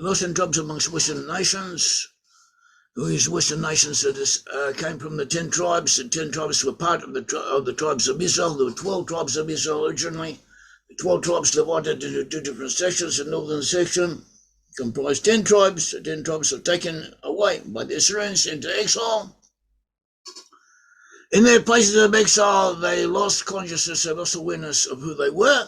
lost in tribes amongst Western nations. These Western nations that came from the 10 tribes. The 10 tribes were part of the tribes of Israel. There were 12 tribes of Israel originally. The 12 tribes divided into 2 different sections. The northern section comprised 10 tribes. The 10 tribes were taken away by the Assyrians into exile. In their places of exile, they lost consciousness, they lost awareness of who they were,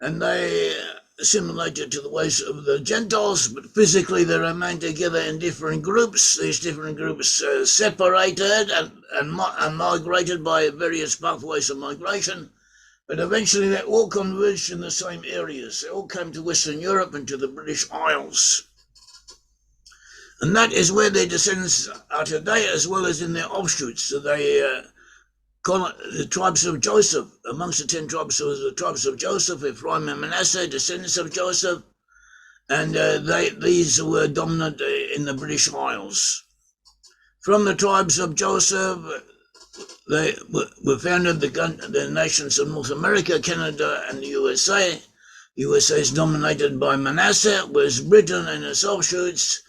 and they assimilated to the ways of the Gentiles, but physically they remained together in different groups. These different groups separated and migrated by various pathways of migration, but eventually they all converged in the same areas. They all came to Western Europe and to the British Isles. And that is where their descendants are today, as well as in their offshoots. So they call it the tribes of Joseph. Amongst the 10 tribes was the tribes of Joseph, Ephraim and Manasseh, descendants of Joseph. And these were dominant in the British Isles. From the tribes of Joseph, they were founded the nations of North America, Canada, and the USA. The USA is dominated by Manasseh, whereas Britain and its offshoots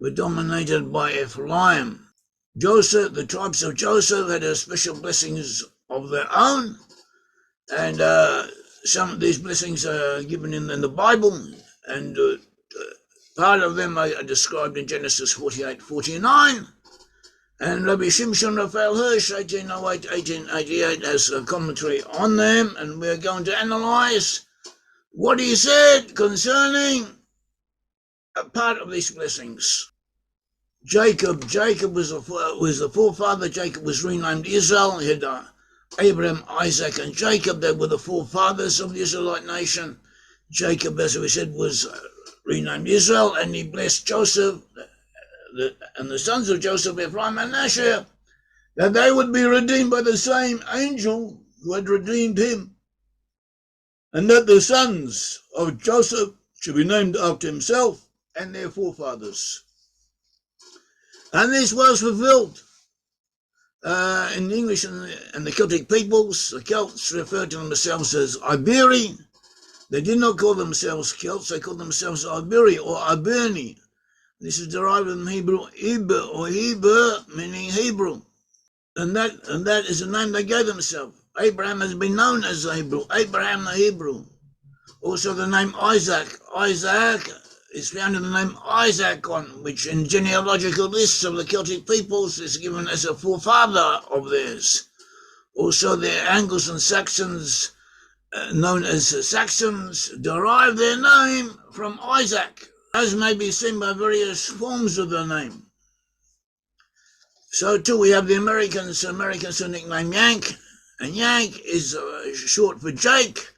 were dominated by Ephraim. Joseph, the tribes of Joseph had special blessings of their own, and some of these blessings are given in the Bible, and part of them are described in Genesis 48:49. And Rabbi Shimshon Raphael Hirsch, 1808-1888, has a commentary on them, and we're going to analyze what he said concerning a part of these blessings. Jacob was the forefather. Jacob was renamed Israel. He had Abraham, Isaac, and Jacob. They were the forefathers of the Israelite nation. Jacob, as we said, was renamed Israel, and he blessed Joseph and the sons of Joseph, Ephraim and Manasseh, that they would be redeemed by the same angel who had redeemed him, and that the sons of Joseph should be named after himself and their forefathers. And this was fulfilled in English and the Celtic peoples. The Celts referred to themselves as Iberi. They did not call themselves Celts, they called themselves Iberi or Iberni. This is derived from Hebrew Iber or Heber, meaning Hebrew. And that is the name they gave themselves. Abraham has been known as the Hebrew, Abraham the Hebrew. Also the name Isaac. Isaac is found in the name Isaacon, which in genealogical lists of the Celtic peoples is given as a forefather of theirs. Also the Angles and Saxons, known as Saxons, derive their name from Isaac, as may be seen by various forms of the name. So too we have the Americans. Americans are nicknamed Yank, and Yank is short for Jake,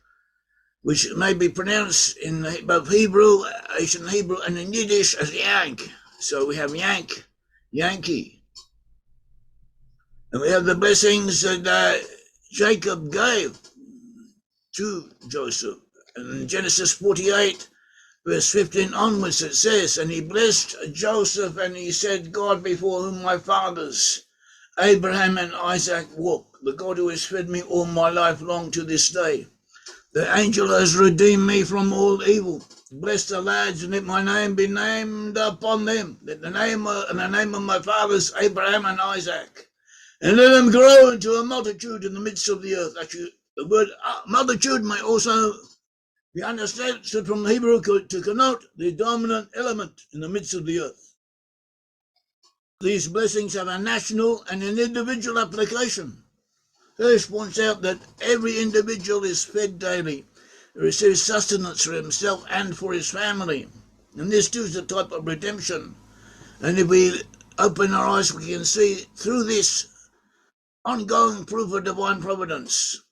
which may be pronounced in both Hebrew, Asian Hebrew, and in Yiddish as Yank. So we have Yank, Yankee. And we have the blessings that Jacob gave to Joseph. And in Genesis 48, verse 15 onwards, it says, and he blessed Joseph, and he said, God before whom my fathers, Abraham and Isaac, walk, the God who has fed me all my life long to this day. The angel has redeemed me from all evil. Bless the lads, and let my name be named upon them. Let the name of my fathers, Abraham and Isaac, and let them grow into a multitude in the midst of the earth. Actually, the word multitude may also be understood from Hebrew to connote the dominant element in the midst of the earth. These blessings have a national and an individual application. Hirsch points out that every individual is fed daily, receives sustenance for himself and for his family. And this too is a type of redemption. And if we open our eyes, we can see through this ongoing proof of divine providence.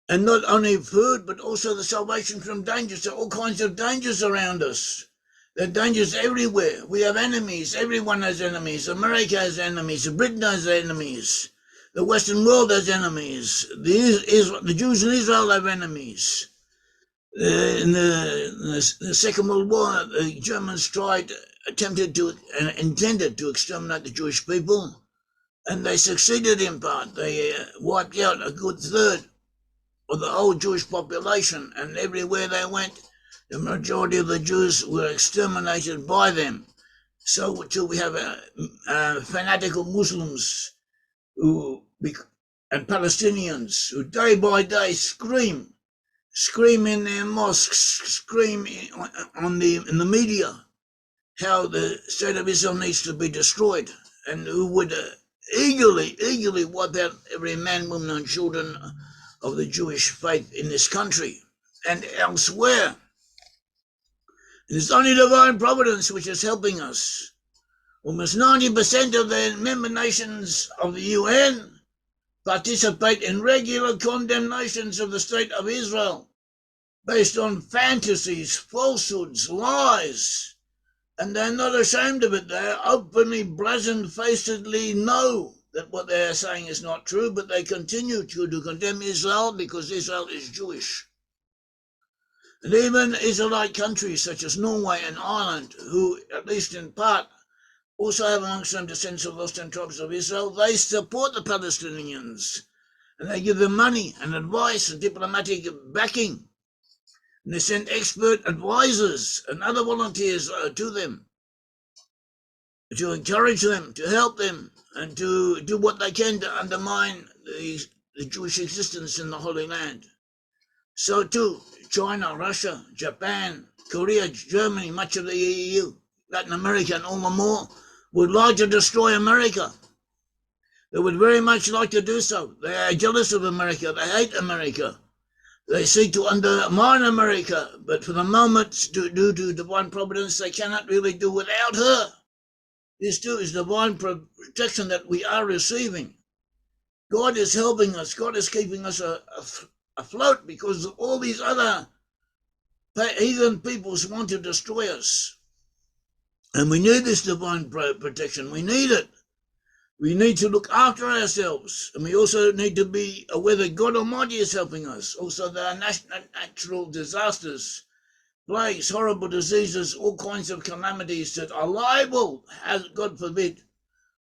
And not only food, but also the salvation from dangers. There are all kinds of dangers around us. There are dangers everywhere. We have enemies. Everyone has enemies. America has enemies. Britain has enemies. The Western world has enemies. The Jews in Israel have enemies. In the Second World War, the Germans intended to exterminate the Jewish people, and they succeeded in part. They wiped out a good third of the whole Jewish population, and everywhere they went, The majority of the Jews were exterminated by them. So too we have fanatical Muslims and Palestinians who day by day scream in their mosques, scream in the media how the state of Israel needs to be destroyed, and who would eagerly wipe out every man, woman and children of the Jewish faith in this country and elsewhere. It is only divine providence which is helping us. Almost 90% of the member nations of the UN participate in regular condemnations of the state of Israel based on fantasies, falsehoods, lies, and they're not ashamed of it. They openly, brazen-facedly know that what they're saying is not true, but they continue to condemn Israel because Israel is Jewish. And even Israelite countries such as Norway and Ireland, who, at least in part, also have amongst them descendants of lost tribes of Israel, they support the Palestinians, and they give them money and advice and diplomatic backing. And they send expert advisors and other volunteers to them to encourage them, to help them, and to do what they can to undermine the Jewish existence in the Holy Land. So too, China, Russia, Japan, Korea, Germany, much of the EU, Latin America, and all the more would like to destroy America. They would very much like to do so. They are jealous of America. They hate America. They seek to undermine America, but for the moment, due to divine providence, they cannot really do without her. This too is divine protection that we are receiving. God is helping us. God is keeping us afloat because all these other heathen peoples want to destroy us. And we need this divine protection. We need it. We need to look after ourselves. And we also need to be aware that God Almighty is helping us. Also, there are natural disasters, plagues, horrible diseases, all kinds of calamities that are liable, God forbid,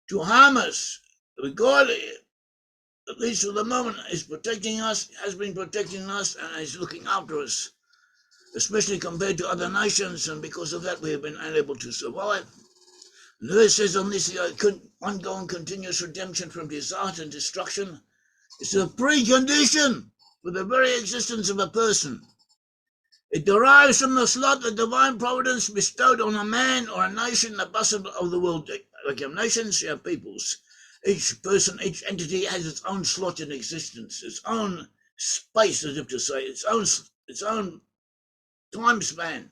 to harm us. But God, at least for the moment, is protecting us, has been protecting us, and is looking after us, especially compared to other nations, and because of that we have been unable to survive. And it says on this ongoing continuous redemption from disaster and destruction is a precondition for the very existence of a person. It derives from the slot that divine providence bestowed on a man or a nation, the bustle of the world. Like nations, you have peoples. Each person, each entity has its own slot in existence, its own space, as if to say, its own time span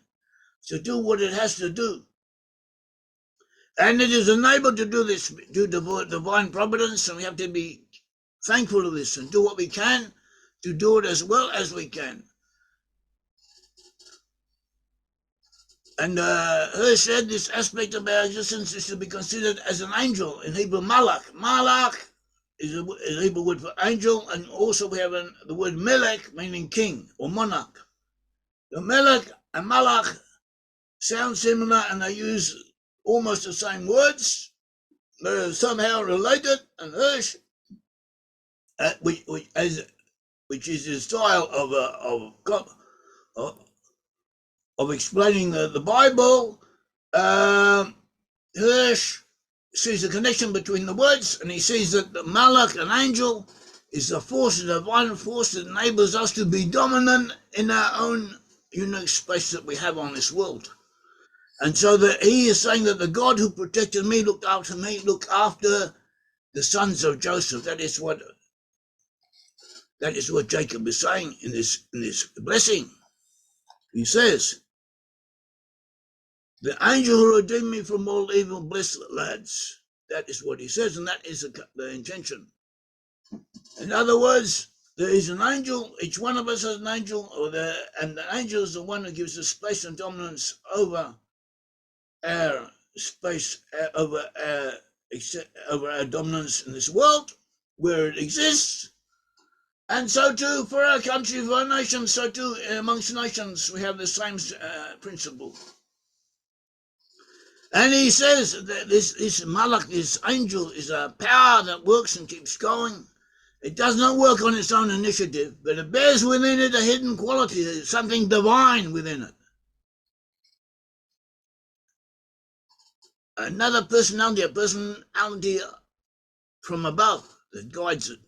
to do what it has to do. And it is enabled to do this due to divine providence, and we have to be thankful of this and do what we can to do it as well as we can. And Hirsch said this aspect of our existence is to be considered as an angel, in Hebrew malach. Malach is a Hebrew word for angel, and also we have the word melech, meaning king or monarch. The melech and malach sound similar, and they use almost the same words. They're somehow related, and Hirsch, which is his style of explaining the Bible, Hirsch sees a connection between the words, and he sees that the malach, an angel, is a force, a divine force that enables us to be dominant in our own unique space that we have on this world. And so that he is saying that the God who protected me, looked after me, looked after the sons of Joseph. That is what Jacob is saying in this blessing. He says, the angel who redeemed me from all evil, bless the lads. That is what he says, and that is the intention. In other words, there is an angel, each one of us has an angel, and the angel is the one who gives us space and dominance over our space, over our dominance in this world, where it exists. And so too, for our country, for our nation, so too, amongst nations, we have the same principle. And he says that this malach, this angel, is a power that works and keeps going. It does not work on its own initiative, but it bears within it a hidden quality, something divine within it. another personality, a personality from above that guides it.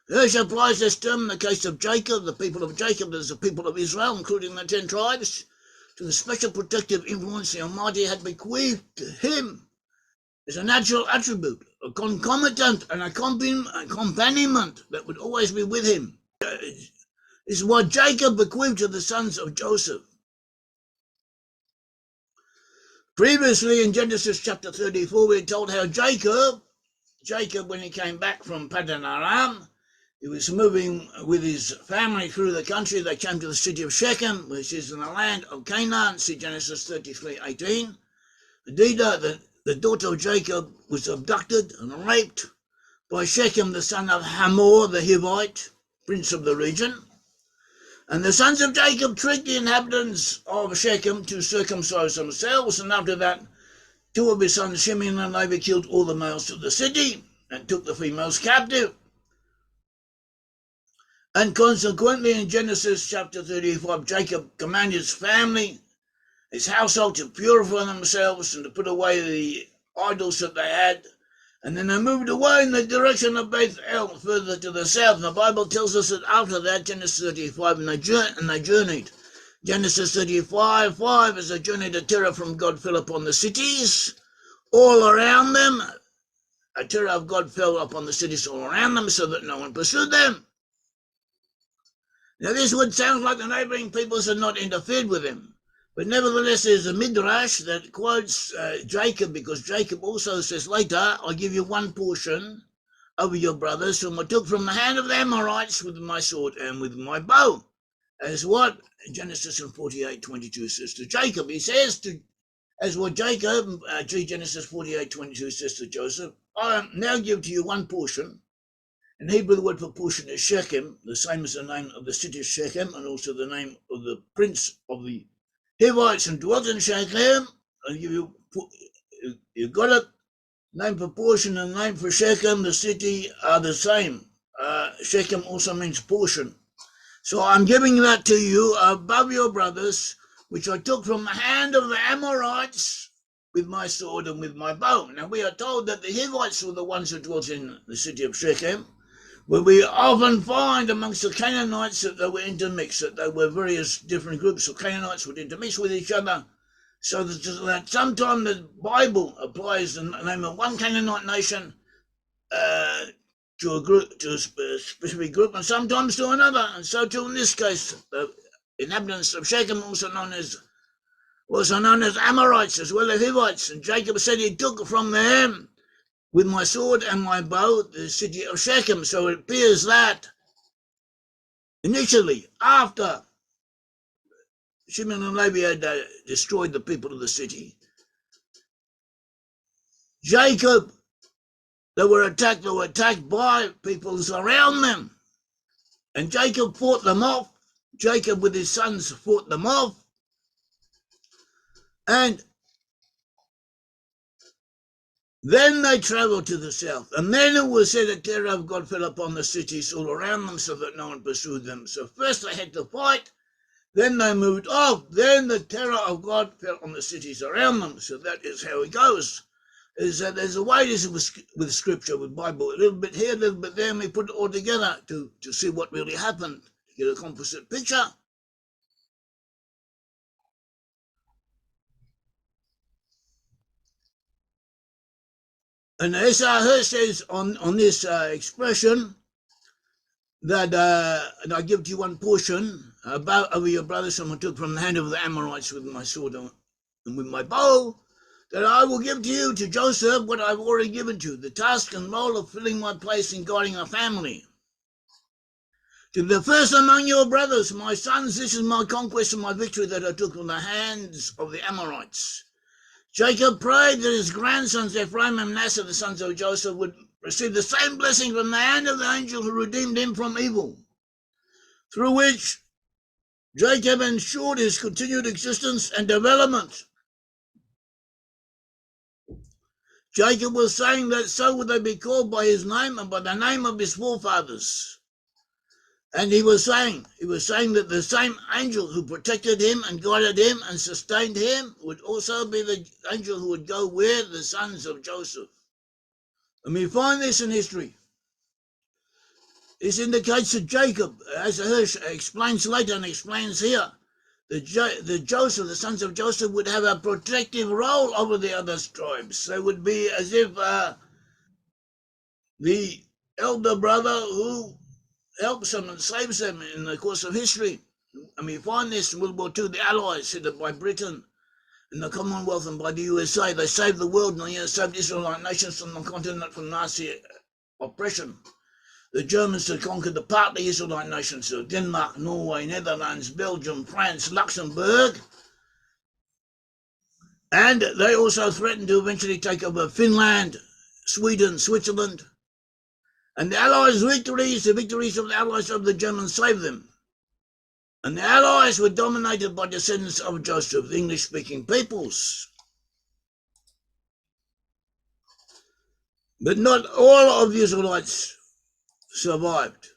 Hirsch applies this term in the case of Jacob, the people of Jacob, as the people of Israel, including the 10 tribes, to the special protective influence the Almighty had bequeathed to him as a natural attribute, a concomitant and accompaniment that would always be with him. This is what Jacob bequeathed to the sons of Joseph. Previously in Genesis chapter 34, we are told how Jacob, when he came back from Paddan Aram, he was moving with his family through the country. They came to the city of Shechem, which is in the land of Canaan. See Genesis 33:18. Davidiy, the daughter of Jacob, was abducted and raped by Shechem, the son of Hamor, the Hivite, prince of the region. And the sons of Jacob tricked the inhabitants of Shechem to circumcise themselves. And after that, 2 of his sons, Shimon and Levi, killed all the males of the city and took the females captive. And consequently, in Genesis chapter 35, Jacob commanded his family, his household, to purify themselves and to put away the idols that they had. And then they moved away in the direction of Brit-Am, further to the south. And the Bible tells us that after that, Genesis 35, and they journeyed. Genesis 35:5, as they journeyed, a terror from God fell upon the cities all around them. A terror of God fell upon the cities all around them, so that no one pursued them. Now, this would sound like the neighbouring peoples had not interfered with him. But nevertheless, there's a midrash that quotes Jacob, because Jacob also says later, I'll give you one portion over your brothers, whom I took from the hand of the Amorites with my sword and with my bow. As what Genesis 48:22 says to Jacob. He says as what Jacob, Genesis 48:22 says to Joseph, I now give to you one portion. In Hebrew, the word for portion is Shechem, the same as the name of the city of Shechem, and also the name of the prince of the Hivites and dwelt in Shechem. I'll give you got it. Name for portion and name for Shechem, the city, are the same. Shechem also means portion. So I'm giving that to you above your brothers, which I took from the hand of the Amorites with my sword and with my bow. Now, we are told that the Hivites were the ones who dwelt in the city of Shechem, where we often find amongst the Canaanites that they were intermixed, that there were various different groups of Canaanites would intermix with each other, so that sometimes the Bible applies the name of one Canaanite nation to a specific group, and sometimes to another. And so too in this case, the inhabitants of Shechem, also known as Amorites, as well as Hivites. And Jacob said he took from them with my sword and my bow the city of Shechem. So it appears that initially, after Shimon and Levi had destroyed the people of the city, Jacob, they were attacked by peoples around them. And Jacob fought them off. Jacob with his sons fought them off. And then they travelled to the south. And then it was said a terror of God fell upon the cities all around them, so that no one pursued them. So first they had to fight. Then they moved off. Then the terror of God fell on the cities around them. So that is how it goes. Is that there's a way this with Scripture, with Bible, a little bit here, a little bit there, and we put it all together to see what really happened, to get a composite picture. And as Hirsch says on this expression, that and I give to you one portion about over your brothers, whom I took from the hand of the Amorites with my sword and with my bow, that I will give to you, to Joseph, what I've already given to you, the task and role of filling my place in guarding a family. To the first among your brothers, my sons, this is my conquest and my victory that I took from the hands of the Amorites. Jacob prayed that his grandsons, Ephraim and Manasseh, the sons of Joseph, would receive the same blessing from the hand of the angel who redeemed him from evil, through which Jacob ensured his continued existence and development. Jacob was saying that so would they be called by his name and by the name of his forefathers. And he was saying that the same angel who protected him and guided him and sustained him would also be the angel who would go with the sons of Joseph. And we find this in history. This indicates that Jacob, as Hirsch explains later and explains here, that Joseph, the sons of Joseph, would have a protective role over the other tribes. They would be as if the elder brother who helps them and saves them in the course of history. And we find this in World War II, the Allies, headed by Britain and the Commonwealth and by the USA. They saved the world and they saved Israelite nations from the continent from Nazi oppression. The Germans had conquered the partly Israelite nations of Denmark, Norway, Netherlands, Belgium, France, Luxembourg. And they also threatened to eventually take over Finland, Sweden, Switzerland. And the Allies' victories, the victories of the Allies over the Germans saved them. And the Allies were dominated by descendants of Joseph, the English-speaking peoples. But not all of the Israelites survived.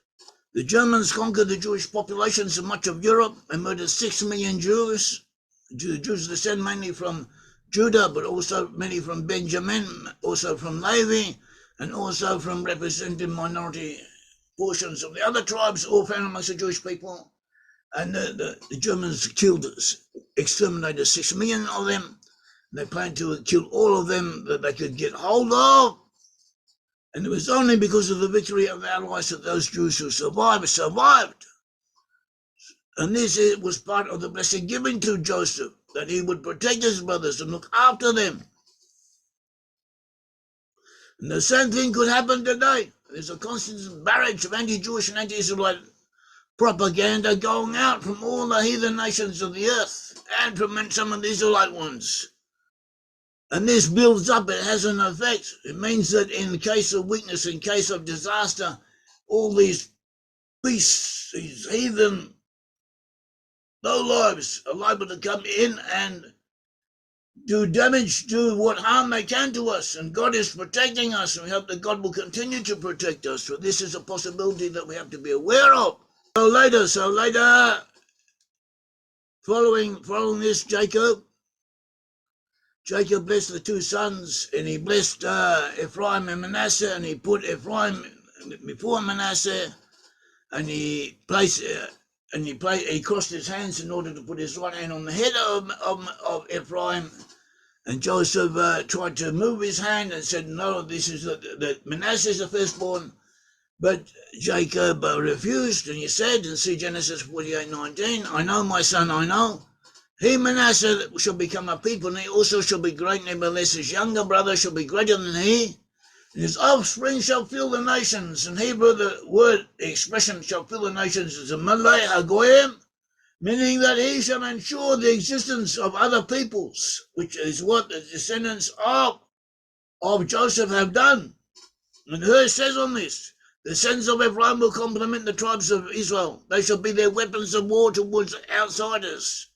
The Germans conquered the Jewish populations of much of Europe and murdered 6 million Jews. The Jews descend mainly from Judah, but also many from Benjamin, also from Levi, and also from representing minority portions of the other tribes, all found amongst the Jewish people. And the Germans killed, exterminated 6 million of them. They planned to kill all of them that they could get hold of. And it was only because of the victory of the Allies that those Jews who survived. And this was part of the blessing given to Joseph, that he would protect his brothers and look after them. And the same thing could happen today. There's a constant barrage of anti-Jewish and anti-Israelite propaganda going out from all the heathen nations of the earth and from some of the Israelite ones. And this builds up, it has an effect. It means that in case of weakness, in case of disaster, all these beasts, these heathen lowlives are liable to come in and do damage, do what harm they can to us. And God is protecting us, and we hope that God will continue to protect us. So this is a possibility that we have to be aware of. So later, following this, Jacob blessed the two sons, and he blessed Ephraim and Manasseh, and he put Ephraim before Manasseh, and he crossed his hands in order to put his right hand on the head of Ephraim. And Joseph tried to move his hand and said, "No, this is that Manasseh is the firstborn." But Jacob refused, and he said, and see Genesis 48:19, "I know, my son, I know. He, Manasseh, shall become a people, and he also shall be great. Nevertheless, his younger brother shall be greater than he, and his offspring shall fill the nations." In Hebrew, the expression shall fill the nations is a Malay Hagoyim, meaning that he shall ensure the existence of other peoples, which is what the descendants of Joseph have done. And Hirsch says on this, the sons of Ephraim will complement the tribes of Israel. They shall be their weapons of war towards outsiders.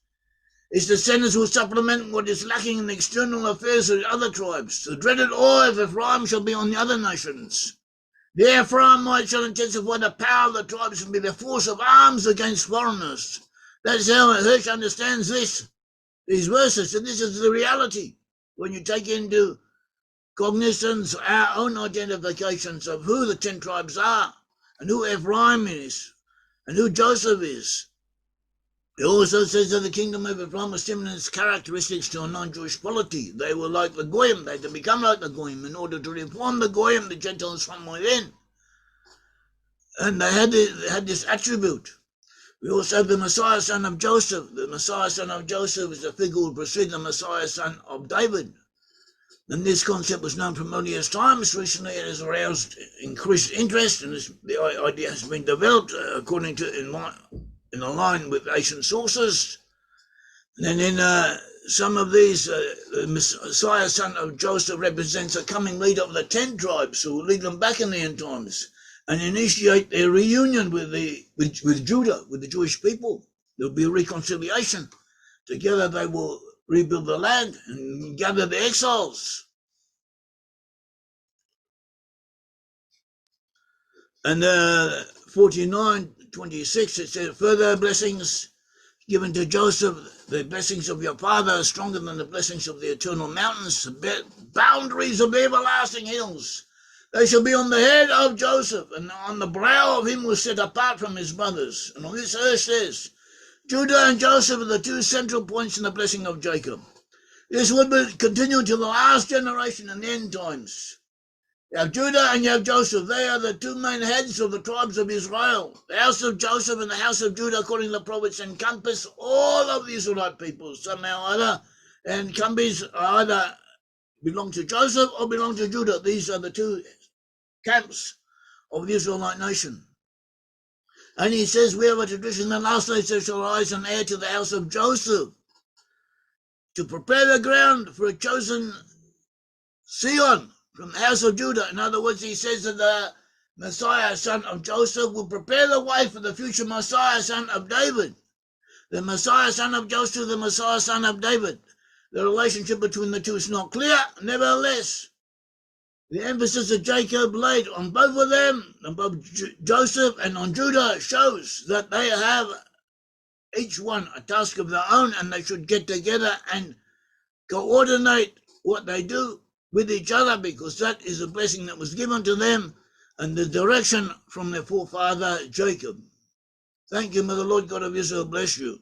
His descendants will supplement what is lacking in the external affairs of the other tribes. The dreaded awe of Ephraim shall be on the other nations. The Ephraimites shall intensify the power of the tribes and be their force of arms against foreigners. That's how Hirsch understands these verses, and this is the reality. When you take into cognizance our own identifications of who the 10 tribes are, and who Ephraim is, and who Joseph is. It also says that the kingdom of Ephraim was similar in its characteristics to a non-Jewish polity. They were like the Goyim. They had to become like the Goyim in order to reform the Goyim, the Gentiles from within. And they had this attribute. We also have the Messiah, son of Joseph. The Messiah, son of Joseph is a figure who will precede the Messiah, son of David. And this concept was known from earliest times. Recently, it has aroused increased interest, and the idea has been developed according to in line with ancient sources. And then in some of these, the Messiah, son of Joseph, represents a coming leader of the 10 tribes who will lead them back in the end times and initiate their reunion with Judah, with the Jewish people. There'll be a reconciliation. Together they will rebuild the land and gather the exiles. And 49 26, it says, further blessings given to Joseph, the blessings of your father are stronger than the blessings of the eternal mountains, the boundaries of the everlasting hills. They shall be on the head of Joseph, and on the brow of him was set apart from his brothers. And on this Hirsch says, Judah and Joseph are the two central points in the blessing of Jacob. This would continue to the last generation in the end times. You have Judah and you have Joseph. They are the two main heads of the tribes of Israel. The house of Joseph and the house of Judah, according to the prophets, encompass all of the Israelite people. Somehow either belong to Joseph or belong to Judah. These are the two camps of the Israelite nation. And he says, we have a tradition in the last days there shall rise an heir to the house of Joseph to prepare the ground for a chosen Sion from the house of Judah. In other words, he says that the Messiah, son of Joseph, will prepare the way for the future Messiah, son of David. The Messiah, son of Joseph, the Messiah, son of David. The relationship between the two is not clear. Nevertheless, the emphasis that Jacob laid on both of them, on both Joseph and on Judah, shows that they have each one a task of their own, and they should get together and coordinate what they do with each other, because that is a blessing that was given to them and the direction from their forefather Jacob. Thank you. May the Lord God of Israel bless you.